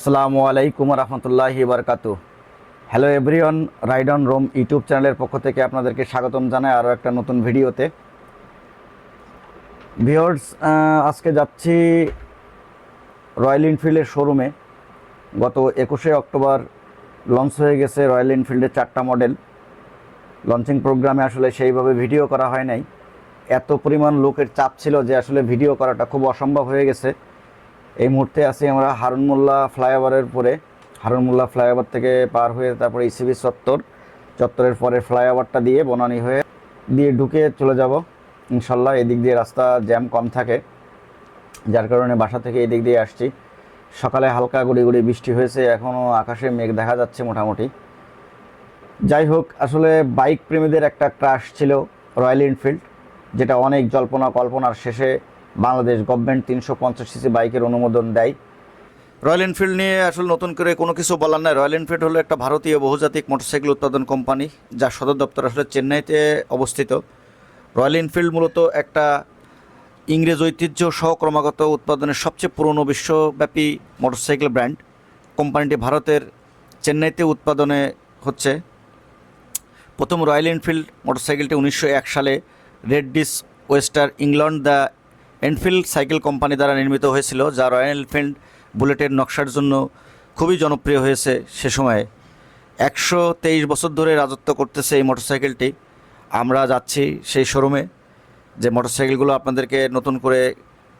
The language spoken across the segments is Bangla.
আসসালামু আলাইকুম রহমতুল্লাহি বারকাতু। Hello everyone, ride on Rome YouTube চ্যানেলের পক্ষ থেকে আপনাদেরকে স্বাগতম জানাই আরও একটা নতুন ভিডিওতে। ভিউয়ার্স, আজকে যাচ্ছি রয়্যাল এনফিল্ডের শোরুমে। গত 21শে অক্টোবর লঞ্চ হয়ে গেছে রয়্যাল এনফিল্ডের 4টা মডেল। লঞ্চিং প্রোগ্রামে আসলে সেইভাবে ভিডিও করা হয় নাই, এত পরিমাণ লোকের চাপ ছিল যে আসলে ভিডিও করাটা খুব অসম্ভব হয়ে গেছে। এই মুহূর্তে আছি আমরা হারুন মোল্লা ফ্লাইওভারের পরে। হারুন মোল্লা ফ্লাইওভার থেকে পার হয়ে তারপরে ইসিবি চত্বরের পরে ফ্লাইওভারটা দিয়ে বনানী হয়ে ঢুকে চলে যাব ইনশাল্লাহ। এদিক দিয়ে রাস্তা জ্যাম কম থাকে, যার কারণে বাসা থেকে এদিক দিয়ে আসছি। সকালে হালকা গুড়ি গুড়ি বৃষ্টি হয়েছে, এখনও আকাশে মেঘ দেখা যাচ্ছে মোটামুটি। যাই হোক, আসলে বাইক প্রেমীদের একটা ক্রাশ ছিল রয়্যাল এনফিল্ড, যেটা অনেক জল্পনা কল্পনার শেষে বাংলাদেশ গভর্নমেন্ট 350 সিসি বাইকের অনুমোদন দেয়। রয়্যাল এনফিল্ড নিয়ে আসলে নতুন করে কোনো কিছু বলার নাই। রয়্যাল এনফিল্ড হলো একটা ভারতীয় বহুজাতিক মোটরসাইকেল উৎপাদন কোম্পানি, যার সদর দপ্তর আসলে চেন্নাইতে অবস্থিত। রয়্যাল এনফিল্ড মূলত একটা ইংরেজ ঐতিহ্য সহ ক্রমাগত উৎপাদনের সবচেয়ে পুরনো বিশ্বব্যাপী মোটরসাইকেল ব্র্যান্ড। কোম্পানিটি ভারতের চেন্নাইতে উৎপাদনে হচ্ছে। প্রথম রয়্যাল এনফিল্ড মোটরসাইকেলটি 1901 সালে Redditch Worcester England the Enfield cycle company দ্বারা নির্মিত হয়েছিল, যা রয়্যাল এনফিল্ড বুলেটের নকশার জন্য খুবই জনপ্রিয় হয়েছে সে সময়ে। 123 বছর ধরে রাজত্ব করতেছে এই মোটরসাইকেলটি। আমরা যাচ্ছি সেই শোরুমে, যে মোটরসাইকেলগুলো আপনাদেরকে নতুন করে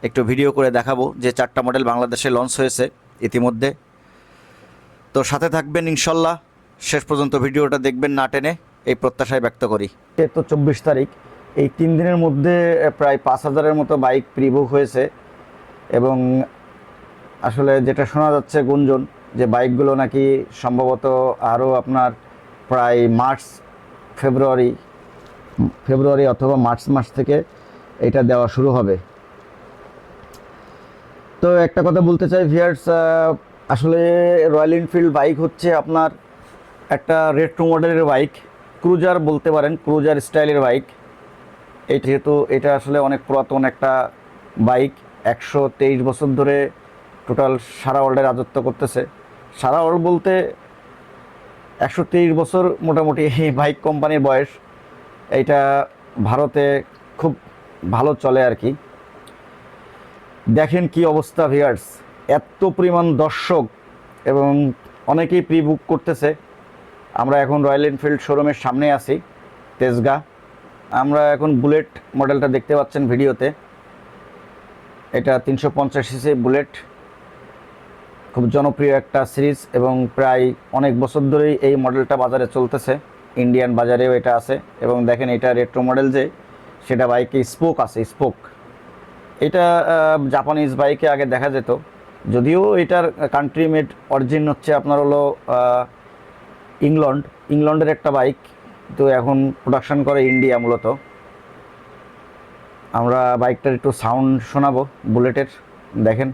একটু ভিডিও করে দেখাবো, যে 4টা মডেল বাংলাদেশে লঞ্চ হয়েছে ইতিমধ্যে। তো সাথে থাকবেন ইনশাল্লাহ, শেষ পর্যন্ত ভিডিওটা দেখবেন না টেনে, এই প্রত্যাশায় ব্যক্ত করি। তো 24 তারিখ, এই 3 দিনের মধ্যে প্রায় 5000-এর মতো বাইক প্রিবুক হয়েছে। এবং আসলে যেটা শোনা যাচ্ছে গুঞ্জন, যে বাইকগুলো নাকি সম্ভবত আরও আপনার প্রায় ফেব্রুয়ারি অথবা মার্চ মাস থেকে এটা দেওয়া শুরু হবে। তো একটা কথা বলতে চাই ভিউয়ার্স, আসলে রয়্যাল এনফিল্ড বাইক হচ্ছে আপনার একটা রেট্রো মডেলের বাইক, ক্রুজার বলতে পারেন, ক্রুজার স্টাইলের বাইক। এই যেহেতু এটা আসলে অনেক পুরাতন একটা বাইক, 123 বছর ধরে টোটাল সারা ওয়ার্ল্ডে রাজত্ব করতেছে। সারা ওয়ার্ল্ড বলতে 123 বছর মোটামুটি এই বাইক কোম্পানির বয়স। এইটা ভারতে খুব ভালো চলে আর কি। দেখেন কি অবস্থা ভিউয়ার্স, এত পরিমাণ দর্শক এবং অনেকেই প্রি বুক করতেছে। আমরা এখন রয়্যাল এনফিল্ড শোরুমের সামনে আছি, তেজগাঁ। আমরা এখন বুলেট মডেলটা দেখতে পাচ্ছেন ভিডিওতে। এটা 350 সিসি বুলেট, খুব জনপ্রিয় একটা সিরিজ এবং প্রায় অনেক বছর ধরেই এই মডেলটা বাজারে চলতেছে। ইন্ডিয়ান বাজারেও এটা আছে। এবং দেখেন এটা রেট্রো মডেল, যে সেটা বাইকে স্পোক আছে, স্পোক। এটা জাপানিজ বাইকে আগে দেখা যেত, যদিও এটার কান্ট্রি মেড অরিজিন হচ্ছে আপনার হলো ইংল্যান্ডের একটা বাইক, তো এখন প্রোডাকশন করে ইন্ডিয়া মূলত। আমরা বাইকটার একটু সাউন্ড শোনাবো বুলেটের, দেখেন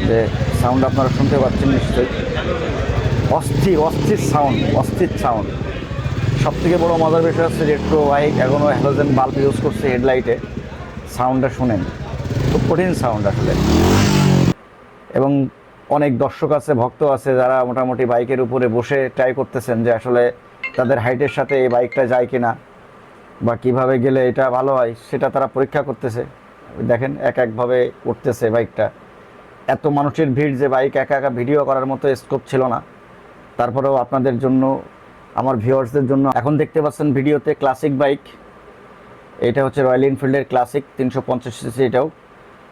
যে সাউন্ড আপনারা শুনতে পাচ্ছেন নিশ্চয়ই। অস্থির সাউন্ড। সবথেকে বড় মজার বিষয় হচ্ছে রেট্রো বাইক, এখনও হ্যালোজেন বাল্ব ইউজ করছে হেডলাইটে। সাউন্ডটা শুনেন, খুব কঠিন সাউন্ড আসলে। এবং অনেক দর্শক আছে, ভক্ত আছে, যারা মোটামুটি বাইকের উপরে বসে ট্রাই করতেছেন যে আসলে তাদের হাইটের সাথে এই বাইকটা যায় কিনা, বা কিভাবে গেলে এটা ভালো হয় সেটা তারা পরীক্ষা করতেছে। দেখেন একভাবে উঠতেছে বাইকটা। এত মানুষের ভিড় যে বাইক একা ভিডিও করার মতো স্কোপ ছিল না। তারপরেও আপনাদের জন্য, আমার ভিউয়ার্সদের জন্য এখন দেখতে পাচ্ছেন ভিডিওতে ক্লাসিক বাইক। এটা হচ্ছে রয়্যাল এনফিল্ডের ক্লাসিক 350 সিসি।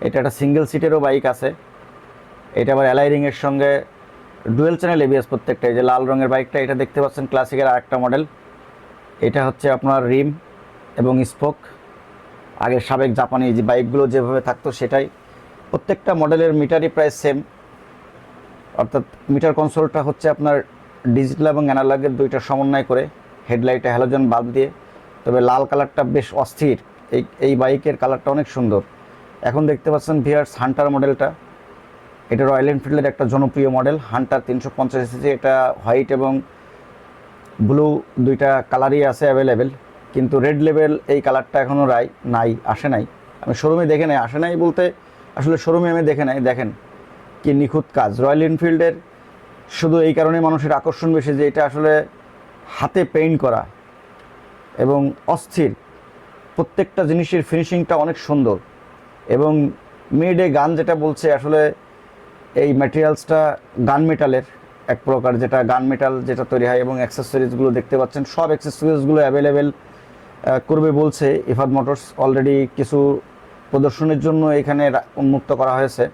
এটা একটা সিঙ্গেল সিটেরও বাইক আছে। এটা আবার অ্যালাই রিংয়ের সঙ্গে ডুয়েল চ্যানেল এবিএস প্রত্যেকটা। এই যে লাল রঙের বাইকটা, এটা দেখতে পাচ্ছেন ক্লাসিকের আরেকটা মডেল। এটা হচ্ছে আপনার রিম এবং স্পোক, আগের সাবেক জাপানি যে বাইকগুলো যেভাবে থাকতো সেটাই। প্রত্যেকটা মডেলের মিটারই প্রায় সেম, অর্থাৎ মিটার কনসোলটা হচ্ছে আপনার ডিজিটাল এবং অ্যানালগের দুইটা সমন্বয় করে, হেডলাইটে হ্যালোজেন বাল্ব দিয়ে। তবে লাল কালারটা বেশ অস্থির, এই বাইকের কালারটা অনেক সুন্দর। এখন দেখতে পাচ্ছেন ভিউয়ার্স হান্টার মডেলটা। এটা রয়্যাল এনফিল্ডের একটা জনপ্রিয় মডেল, হান্টার 350 সিসি। এটা হোয়াইট এবং ব্লু দুইটা কালারই আছে অ্যাভেলেবেল, কিন্তু রেড লেভেল এই কালারটা এখনও আসে নাই। আমি শোরুমে দেখে নাই, আসে নাই বলতে আসলে শোরুমে আমি দেখে নাই। দেখেন কি নিখুঁত কাজ। রয়্যাল এনফিল্ডের শুধু এই কারণে মানুষের আকর্ষণ বেশি যে এটা আসলে হাতে পেইন্ট করা এবং অস্থির, প্রত্যেকটা জিনিসের ফিনিশিংটা অনেক সুন্দর। এবং মেড এ গান যেটা বলছে, আসলে এই ম্যাটেরিয়ালসটা গান মেটালের এক প্রকার, যেটা গান মেটাল যেটা তৈরি হয়। এবং অ্যাক্সেসরিজগুলো দেখতে পাচ্ছেন, সব অ্যাক্সেসরিজগুলো অ্যাভেলেবেল করবে বলছে ইফাদ মোটরস। অলরেডি কিছু প্রদর্শনের জন্য এখানে উন্মুক্ত করা হয়েছে।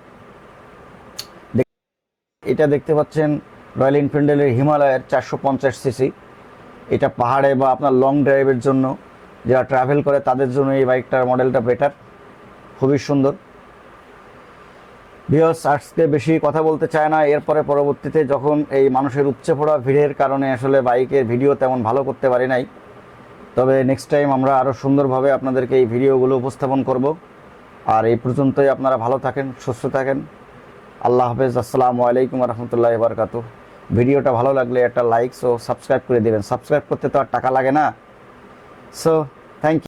এটা দেখতে পাচ্ছেন রয়্যাল এনফিল্ডের হিমালয়ের 450 সিসি। এটা পাহাড়ে বা আপনার লং ড্রাইভের জন্য, যারা ট্রাভেল করে তাদের জন্য এই বাইকটার মডেলটা বেটার, খুবই সুন্দর। ভিউয়ার্স, আজকে বেশি কথা বলতে চায় না। এরপরে পরবর্তীতে যখন এই মানুষের উপচে পড়া ভিড়ের কারণে আসলে বাইকের ভিডিও তেমন ভালো করতে পারি নাই, তবে নেক্সট টাইম আমরা আরও সুন্দরভাবে আপনাদেরকে এই ভিডিওগুলো উপস্থাপন করব। আর এই পর্যন্তই, আপনারা ভালো থাকেন, সুস্থ থাকেন। আল্লাহ হাফেজ। আসসালামু আলাইকুম রহমতুল্লাহি বারকাতুহু। ভিডিওটা ভালো লাগলে একটা লাইক ও সাবস্ক্রাইব করে দেবেন। সাবস্ক্রাইব করতে তো আর টাকা লাগে না। So thank you.